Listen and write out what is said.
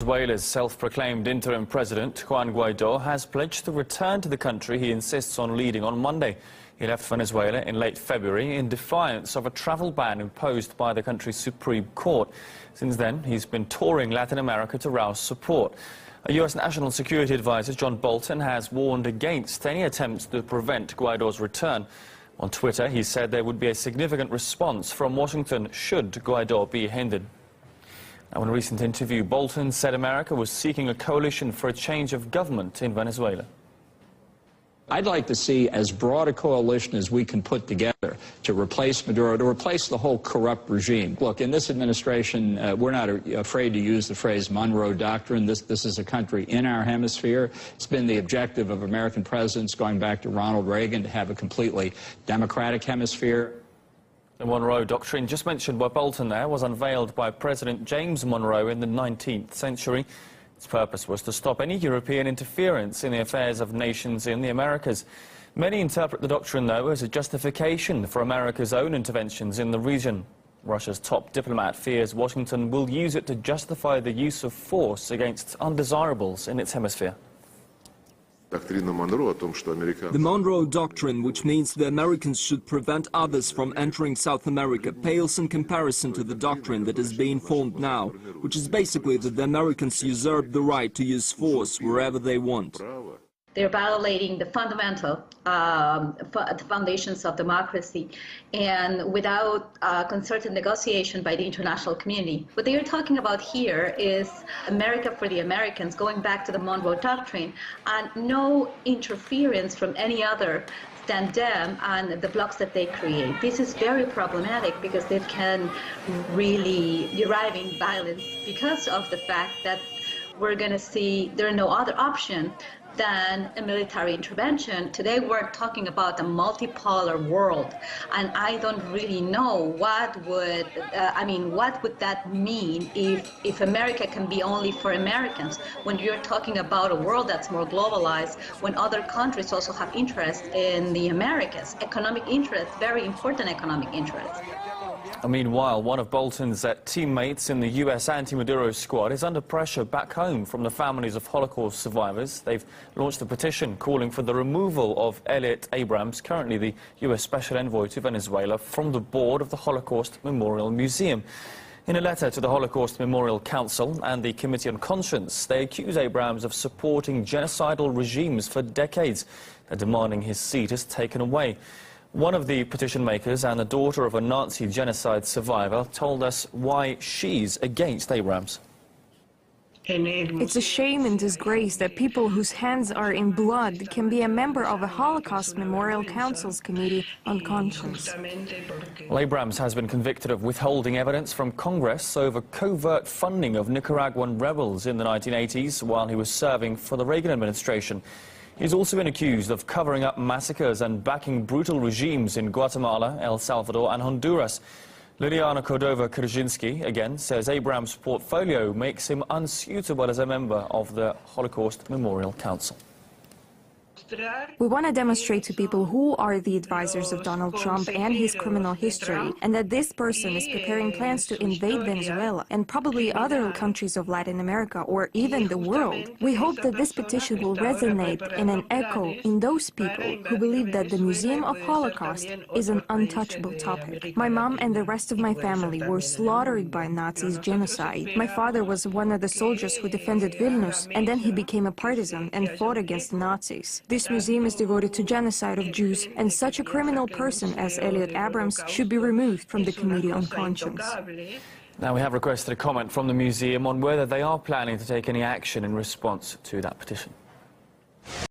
Venezuela's self-proclaimed interim president, Juan Guaido, has pledged to return to the country he insists on leading on Monday. He left Venezuela in late February in defiance of a travel ban imposed by the country's Supreme Court. Since then, he's been touring Latin America to rouse support. A U.S. National Security Advisor, John Bolton, has warned against any attempts to prevent Guaido's return. On Twitter, he said there would be a significant response from Washington should Guaido be hindered. Now, in a recent interview, Bolton said America was seeking a coalition for a change of government in Venezuela. I'd like to see as broad a coalition as we can put together to replace Maduro, to replace the whole corrupt regime. Look, in this administration, we're not afraid to use the phrase Monroe Doctrine. This is a country in our hemisphere. It's been the objective of American presidents going back to Ronald Reagan to have a completely democratic hemisphere. The Monroe Doctrine, just mentioned by Bolton there, was unveiled by President James Monroe in the 19th century. Its purpose was to stop any European interference in the affairs of nations in the Americas. Many interpret the doctrine, though, as a justification for America's own interventions in the region. Russia's top diplomat fears Washington will use it to justify the use of force against undesirables in its hemisphere. The Monroe Doctrine, which means the Americans should prevent others from entering South America, pales in comparison to the doctrine that is being formed now, which is basically that the Americans usurp the right to use force wherever they want. They're violating the fundamental foundations of democracy, and without concerted negotiation by the international community. What they are talking about here is America for the Americans, going back to the Monroe Doctrine, and no interference from any other than them and the blocks that they create. This is very problematic because they can really derive in violence because of the fact that we're going to see there are no other option than a military intervention. Today we're talking about a multipolar world, and I don't really know what would that mean if America can be only for Americans, when you're talking about a world that's more globalized, when other countries also have interest in the Americas, economic interest, very important economic interest. Meanwhile, one of Bolton's teammates in the U.S. anti-Maduro squad is under pressure back home from the families of Holocaust survivors. They've launched a petition calling for the removal of Elliot Abrams, currently the U.S. Special Envoy to Venezuela, from the board of the Holocaust Memorial Museum. In a letter to the Holocaust Memorial Council and the Committee on Conscience, they accuse Abrams of supporting genocidal regimes for decades. They're demanding his seat is taken away. One of the petition makers and the daughter of a Nazi genocide survivor told us why she's against Abrams. It's a shame and disgrace that people whose hands are in blood can be a member of a Holocaust Memorial Council's Committee on Conscience. Well, Abrams has been convicted of withholding evidence from Congress over covert funding of Nicaraguan rebels in the 1980s while he was serving for the Reagan administration. He's also been accused of covering up massacres and backing brutal regimes in Guatemala, El Salvador and Honduras. Liliana Cordova-Krzyzewski again says Abrams' portfolio makes him unsuitable as a member of the Holocaust Memorial Council. We want to demonstrate to people who are the advisors of Donald Trump and his criminal history, and that this person is preparing plans to invade Venezuela and probably other countries of Latin America or even the world. We hope that this petition will resonate in an echo in those people who believe that the Museum of Holocaust is an untouchable topic. My mom and the rest of my family were slaughtered by Nazis' genocide. My father was one of the soldiers who defended Vilnius, and then he became a partisan and fought against the Nazis. This museum is devoted to genocide of Jews, and such a criminal person as Elliot Abrams should be removed from the Committee on Conscience. Now, we have requested a comment from the museum on whether they are planning to take any action in response to that petition.